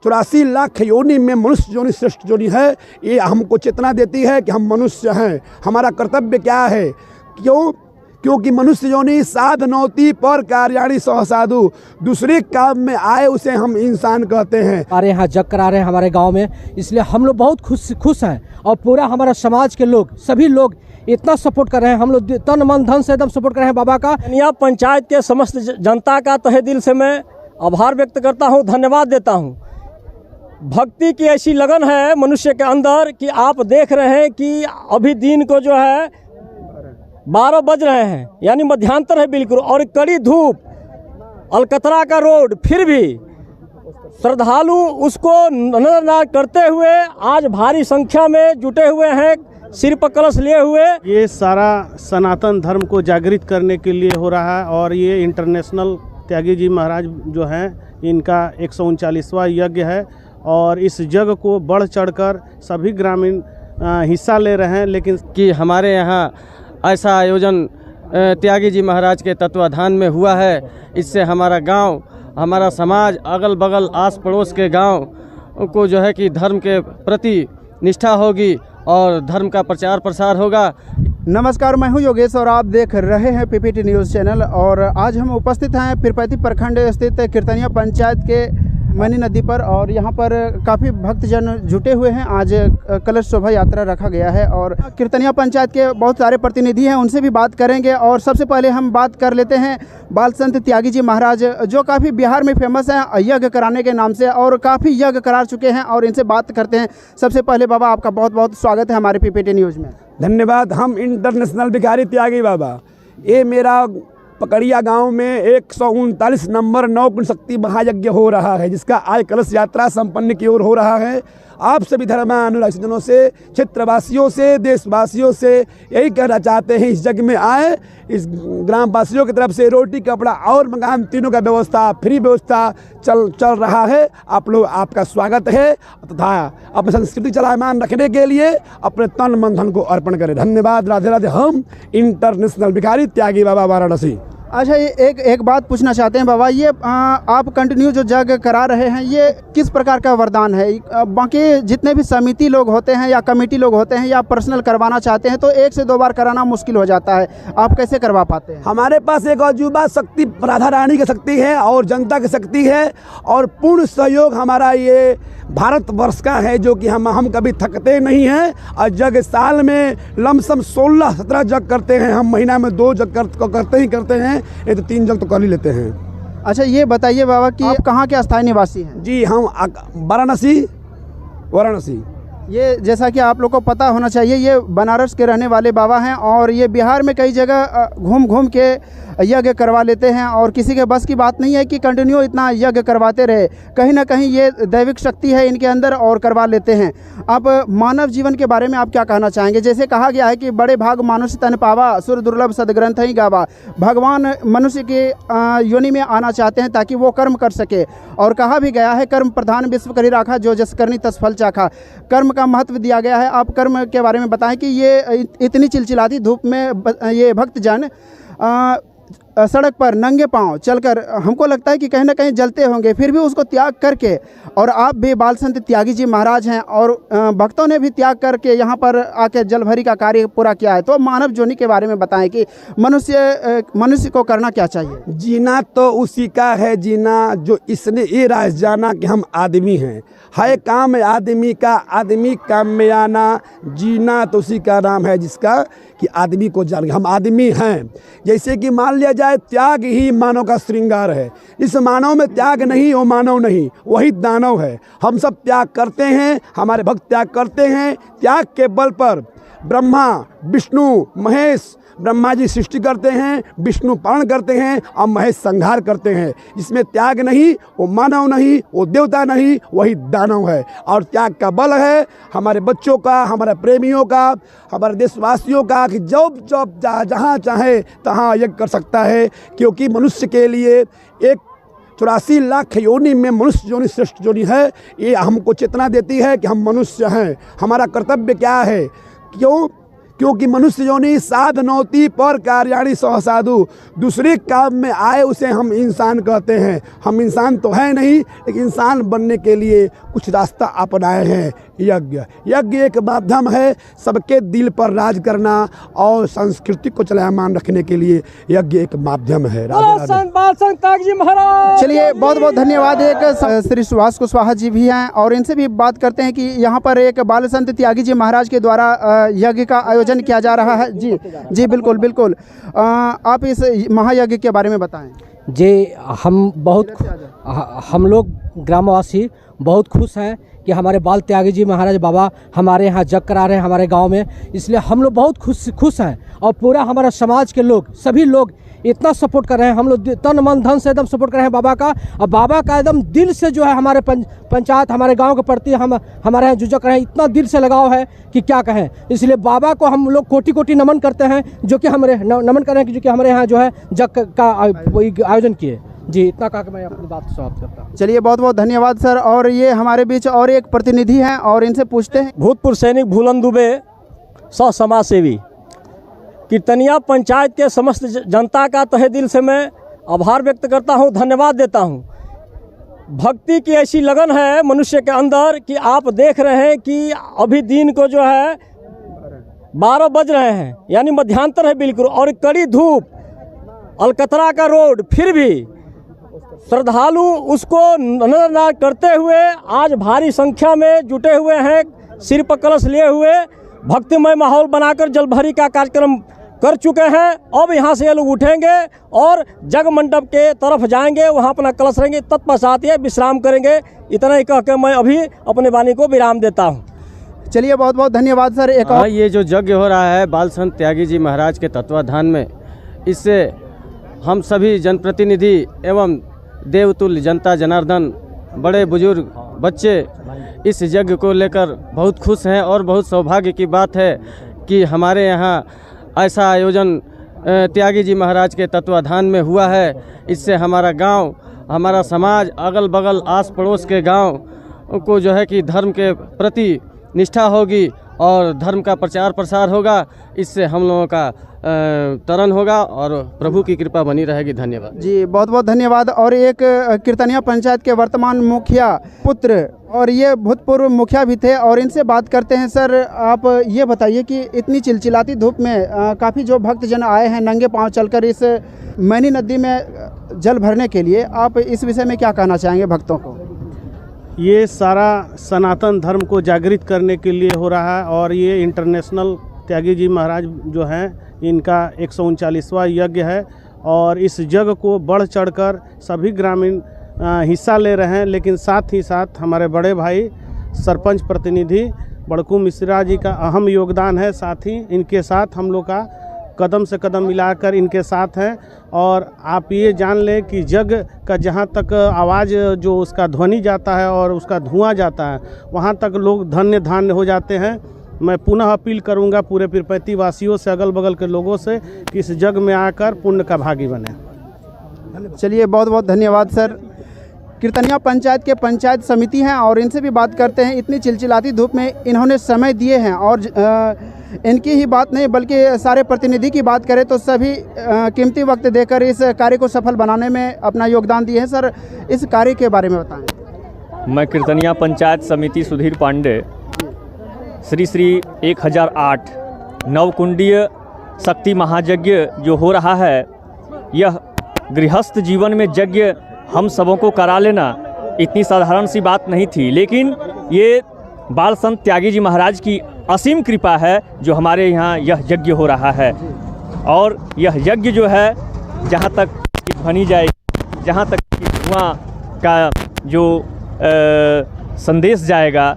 84 लाख योनि में मनुष्य योनि श्रेष्ठ योनि है। ये हमको चेतना देती है कि हम मनुष्य हैं। हमारा कर्तव्य क्या है? क्योंकि मनुष्य योनि साधनौति पर कार्याणि सह साधु, दूसरे काम में आए उसे हम इंसान कहते हैं। हमारे यहाँ जग करा रहे हैं हमारे गांव में, इसलिए हम लोग बहुत खुश हैं और पूरा हमारा समाज के लोग सभी लोग इतना सपोर्ट कर रहे हैं। हम लोग तन मन धन से एकदम सपोर्ट कर रहे हैं बाबा का। कन्या पंचायत के समस्त जनता का तहे दिल से मैं आभार व्यक्त करता हूँ, धन्यवाद देता हूँ। भक्ति की ऐसी लगन है मनुष्य के अंदर कि आप देख रहे हैं कि अभी दिन को जो है 12 बज रहे हैं, यानी मध्यांतर है बिल्कुल, और कड़ी धूप, अलकतरा का रोड, फिर भी श्रद्धालु उसको नजर करते हुए आज भारी संख्या में जुटे हुए हैं, सिर पर कलश लिए हुए। ये सारा सनातन धर्म को जागृत करने के लिए हो रहा है और ये इंटरनेशनल त्यागी जी महाराज जो हैं इनका 139वां यज्ञ है और इस यज्ञ को बढ़ चढ़कर सभी ग्रामीण हिस्सा ले रहे हैं। लेकिन कि हमारे यहाँ ऐसा आयोजन त्यागी जी महाराज के तत्वाधान में हुआ है, इससे हमारा गांव, हमारा समाज, अगल बगल आस पड़ोस के गांव को जो है कि धर्म के प्रति निष्ठा होगी और धर्म का प्रचार प्रसार होगा। नमस्कार, मैं हूं योगेश और आप देख रहे हैं पीपीटी न्यूज़ चैनल। और आज हम उपस्थित हैं पीरपैती प्रखंड स्थित कीर्तनिया पंचायत के मनी नदी पर और यहां पर काफ़ी भक्तजन जुटे हुए हैं। आज कलश शोभा यात्रा रखा गया है और कीर्तनिया पंचायत के बहुत सारे प्रतिनिधि हैं, उनसे भी बात करेंगे। और सबसे पहले हम बात कर लेते हैं बाल संत त्यागी जी महाराज, जो काफ़ी बिहार में फेमस हैं यज्ञ कराने के नाम से और काफ़ी यज्ञ करा चुके हैं, और इनसे बात करते हैं। सबसे पहले बाबा आपका बहुत बहुत स्वागत है हमारे पीपीटी न्यूज़ में। धन्यवाद। हम इंटरनेशनल भिखारी त्यागी बाबा, ये मेरा पकड़िया गांव में 139 नंबर 9 कुंड शक्ति महायज्ञ हो रहा है, जिसका आज कलश यात्रा संपन्न की ओर हो रहा है। आप सभी धर्मानुरागी जनों से, क्षेत्रवासियों से, देशवासियों से यही कहना चाहते हैं, इस यज्ञ में आए। इस ग्रामवासियों की तरफ से रोटी, कपड़ा और मकान तीनों का व्यवस्था, फ्री व्यवस्था चल रहा है। आप लोग, आपका स्वागत है तथा अपनी संस्कृति चलायमान रखने के लिए अपने तन मन धन को अर्पण करें। धन्यवाद। राधे राधे। हम इंटरनेशनल भिखारी त्यागी बाबा, वाराणसी। अच्छा, ये एक बात पूछना चाहते हैं बाबा, ये आप कंटिन्यू जो यज्ञ करा रहे हैं, ये किस प्रकार का वरदान है? बाकी जितने भी समिति लोग होते हैं या कमेटी लोग होते हैं या पर्सनल करवाना चाहते हैं तो 1 से 2 बार कराना मुश्किल हो जाता है, आप कैसे करवा पाते हैं? हमारे पास एक अजूबा शक्ति राधा रानी की शक्ति है और जनता की शक्ति है और पूर्ण सहयोग हमारा ये भारतवर्ष का है, जो कि हम कभी थकते नहीं हैं। और जग साल में लमसम 16-17 जग करते हैं हम, महीना में 2 जग करते हैं, ये तो 3 जग तो कर ही लेते हैं। अच्छा, ये बताइए बाबा कि आप कहाँ के अस्थायी निवासी हैं? जी, हम वाराणसी। ये जैसा कि आप लोग को पता होना चाहिए, ये बनारस के रहने वाले बाबा हैं और ये बिहार में कई जगह घूम के यज्ञ करवा लेते हैं और किसी के बस की बात नहीं है कि कंटिन्यू इतना यज्ञ करवाते रहे। कहीं ना कहीं ये दैविक शक्ति है इनके अंदर और करवा लेते हैं। अब मानव जीवन के बारे में आप क्या कहना चाहेंगे? जैसे कहा गया है कि बड़े भाग मनुष्य तन पावा, सुर दुर्लभ सदग्रंथ ही गावा। भगवान मनुष्य के योनि में आना चाहते हैं ताकि वो कर्म कर सके, और कहा भी गया है कर्म प्रधान विश्व करी राखा, जो जस करनी तस फल चाखा। कर्म का महत्व दिया गया है। आप कर्म के बारे में बताएं कि ये इतनी चिलचिलाती धूप में ये भक्तजन सड़क पर नंगे पांव चलकर, हमको लगता है कि कहीं ना कहीं जलते होंगे, फिर भी उसको त्याग करके, और आप भी बाल संत त्यागी जी महाराज हैं और भक्तों ने भी त्याग करके यहाँ पर आके जलभरी का कार्य पूरा किया है। तो मानव जोनि के बारे में बताएं कि मनुष्य को करना क्या चाहिए? जीना तो उसी का है जीना जो इसने ये राज जाना कि हम आदमी हैं। है काम आदमी का, आदमी काम में आना, जीना तो उसी का नाम है जिसका कि आदमी को जान, हम आदमी हैं। जैसे कि मान लिया जाए, त्याग ही मानव का श्रृंगार है। इस मानव में त्याग नहीं, वो मानव नहीं, वही दानव है। हम सब त्याग करते हैं, हमारे भक्त त्याग करते हैं। त्याग के बल पर ब्रह्मा, विष्णु, महेश, ब्रह्मा जी सृष्टि करते हैं, विष्णु पालन करते हैं और महेश संहार करते हैं। इसमें त्याग नहीं, वो मानव नहीं, वो देवता नहीं, वही दानव है। और त्याग का बल है हमारे बच्चों का, हमारे प्रेमियों का, हमारे देशवासियों का, कि जब जहाँ चाहे तहाँ यज्ञ कर सकता है। क्योंकि मनुष्य के लिए 84 लाख योनि में मनुष्य योनि श्रेष्ठ योनि है। ये हमको चेतना देती है कि हम मनुष्य हैं। हमारा कर्तव्य क्या है? क्योंकि मनुष्य योनि साधनोति पर कार्याणि सह साधु, दूसरे काम में आए उसे हम इंसान कहते हैं। हम इंसान तो है नहीं, लेकिन इंसान बनने के लिए कुछ रास्ता अपनाए हैं। यज्ञ एक माध्यम है सबके दिल पर राज करना और संस्कृति को चलायमान रखने के लिए यज्ञ एक माध्यम है। बाल संत त्यागी जी महाराज। चलिए बहुत बहुत धन्यवाद। एक श्री सुभाष कुशवाहा जी भी हैं और इनसे भी बात करते हैं कि यहाँ पर एक बाल संत त्यागी जी महाराज के द्वारा यज्ञ का आयोजन किया जा रहा है। जी बिल्कुल बिल्कुल, आप इस महायज्ञ के बारे में बताएं। जी, हम लोग ग्रामवासी बहुत खुश हैं कि हमारे बाल त्यागी जी महाराज बाबा हमारे यहाँ यज्ञ करा रहे हैं हमारे गांव में, इसलिए हम लोग बहुत खुश हैं और पूरा हमारा समाज के लोग सभी लोग इतना सपोर्ट कर रहे हैं। हम लोग तन मन धन से एकदम सपोर्ट कर रहे हैं बाबा का, और बाबा का एकदम दिल से जो है हमारे पंचायत हमारे गांव के प्रति हमारे यहाँ जुझक रहे हैं, इतना दिल से लगाव है कि क्या कहें। इसलिए बाबा को हम लोग कोटि कोटि नमन करते हैं, जो कि नमन कर रहे हैं जो कि हमारे यहाँ जो है यज्ञ का आयोजन किए। जी, इतना कहा कि मैं अपनी बात समाप्त करता हूँ। चलिए बहुत बहुत धन्यवाद सर। और ये हमारे बीच और एक प्रतिनिधि हैं और इनसे पूछते हैं। भूतपूर्व सैनिक भूलन दुबे, सह समाज सेवी, कीर्तनिया पंचायत के समस्त जनता का तहे दिल से मैं आभार व्यक्त करता हूँ, धन्यवाद देता हूँ। भक्ति की ऐसी लगन है मनुष्य के अंदर कि आप देख रहे हैं कि अभी दिन को जो है 12 बज रहे हैं, यानी मध्यांतर है बिल्कुल, और कड़ी धूप, अलकतरा का रोड, फिर भी श्रद्धालु उसको नजरअंदाज करते हुए आज भारी संख्या में जुटे हुए हैं, सिर पर कलश लिए हुए भक्तिमय माहौल बनाकर जलभरी का कार्यक्रम कर चुके हैं। अब यहाँ से ये लोग उठेंगे और जग मंडप के तरफ जाएंगे, वहाँ अपना कलश रहेंगे, तत्पश्चात ये विश्राम करेंगे। इतना ही कह के मैं अभी अपने वाणी को विराम देता हूँ। चलिए बहुत बहुत धन्यवाद सर। एक और ये जो यज्ञ हो रहा है बाल संत त्यागी जी महाराज के तत्वाधान में, इससे हम सभी जनप्रतिनिधि एवं देवतुल्य जनता जनार्दन, बड़े बुजुर्ग, बच्चे इस यज्ञ को लेकर बहुत खुश हैं और बहुत सौभाग्य की बात है कि हमारे यहाँ ऐसा आयोजन त्यागी जी महाराज के तत्वाधान में हुआ है। इससे हमारा गांव, हमारा समाज, अगल बगल आस पड़ोस के गांव को जो है कि धर्म के प्रति निष्ठा होगी और धर्म का प्रचार प्रसार होगा। इससे हम लोगों का तरन होगा और प्रभु की कृपा बनी रहेगी। धन्यवाद जी, बहुत बहुत धन्यवाद। और एक कीर्तनिया पंचायत के वर्तमान मुखिया पुत्र और ये भूतपूर्व मुखिया भी थे और इनसे बात करते हैं। सर, आप ये बताइए कि इतनी चिलचिलाती धूप में काफ़ी जो भक्तजन आए हैं नंगे पांव चलकर इस मैनी नदी में जल भरने के लिए, आप इस विषय में क्या कहना चाहेंगे भक्तों को? ये सारा सनातन धर्म को जागृत करने के लिए हो रहा है और ये इंटरनेशनल त्यागी जी महाराज जो हैं इनका 139वां यज्ञ है और इस यज्ञ को बढ़ चढ़कर सभी ग्रामीण हिस्सा ले रहे हैं। लेकिन साथ ही साथ हमारे बड़े भाई सरपंच प्रतिनिधि बड़कू मिश्रा जी का अहम योगदान है। साथ ही इनके साथ हम लोग का कदम से कदम मिलाकर इनके साथ हैं। और आप ये जान लें कि यज्ञ का जहाँ तक आवाज़ जो उसका ध्वनि जाता है और उसका धुआं जाता है, वहाँ तक लोग धन्य धान्य हो जाते हैं। मैं पुनः अपील करूंगा पूरे पीरपैंती वासियों से, अगल बगल के लोगों से कि इस यज्ञ में आकर पुण्य का भागी बने। चलिए बहुत बहुत धन्यवाद सर। कीर्तनिया पंचायत के पंचायत समिति हैं और इनसे भी बात करते हैं। इतनी चिलचिलाती धूप में इन्होंने समय दिए हैं और इनकी ही बात नहीं बल्कि सारे प्रतिनिधि की बात करें तो सभी कीमती वक्त देकर इस कार्य को सफल बनाने में अपना योगदान दिए हैं। सर, इस कार्य के बारे में बताएं। मैं कीर्तनिया पंचायत समिति सुधीर पांडे, श्री 1008 नवकुंडीय शक्ति महायज्ञ जो हो रहा है, यह गृहस्थ जीवन में यज्ञ हम सबों को करा लेना इतनी साधारण सी बात नहीं थी, लेकिन ये बाल संत त्यागी जी महाराज की असीम कृपा है जो हमारे यहाँ यह यज्ञ हो रहा है। और यह यज्ञ जो है जहाँ तक ध्वनि जाएगी, जहाँ तक धुआं का जो संदेश जाएगा,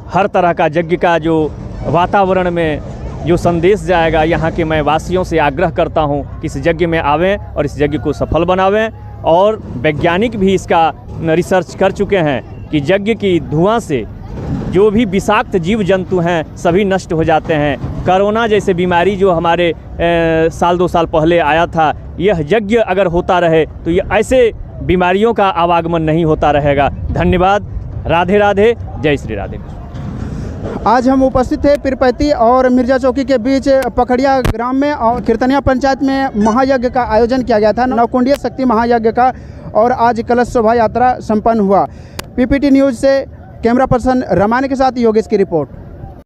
हर तरह का यज्ञ का जो वातावरण में जो संदेश जाएगा, यहाँ के मैं वासियों से आग्रह करता हूँ कि इस यज्ञ में आवें और इस यज्ञ को सफल बनावें। और वैज्ञानिक भी इसका रिसर्च कर चुके हैं कि यज्ञ की धुआं से जो भी विषाक्त जीव जंतु हैं सभी नष्ट हो जाते हैं। कोरोना जैसे बीमारी जो हमारे साल 2 साल पहले आया था, यह यज्ञ अगर होता रहे तो ये ऐसे बीमारियों का आवागमन नहीं होता रहेगा। धन्यवाद। राधे राधे। जय श्री राधे। आज हम उपस्थित थे पीरपैती और मिर्जा चौकी के बीच पखड़िया ग्राम में और कीर्तनिया पंचायत में महायज्ञ का आयोजन किया गया था, नवकुंडीय शक्ति महायज्ञ का, और आज कलश शोभा यात्रा संपन्न हुआ। पीपीटी न्यूज़ से कैमरा पर्सन रमानी के साथ योगेश की रिपोर्ट।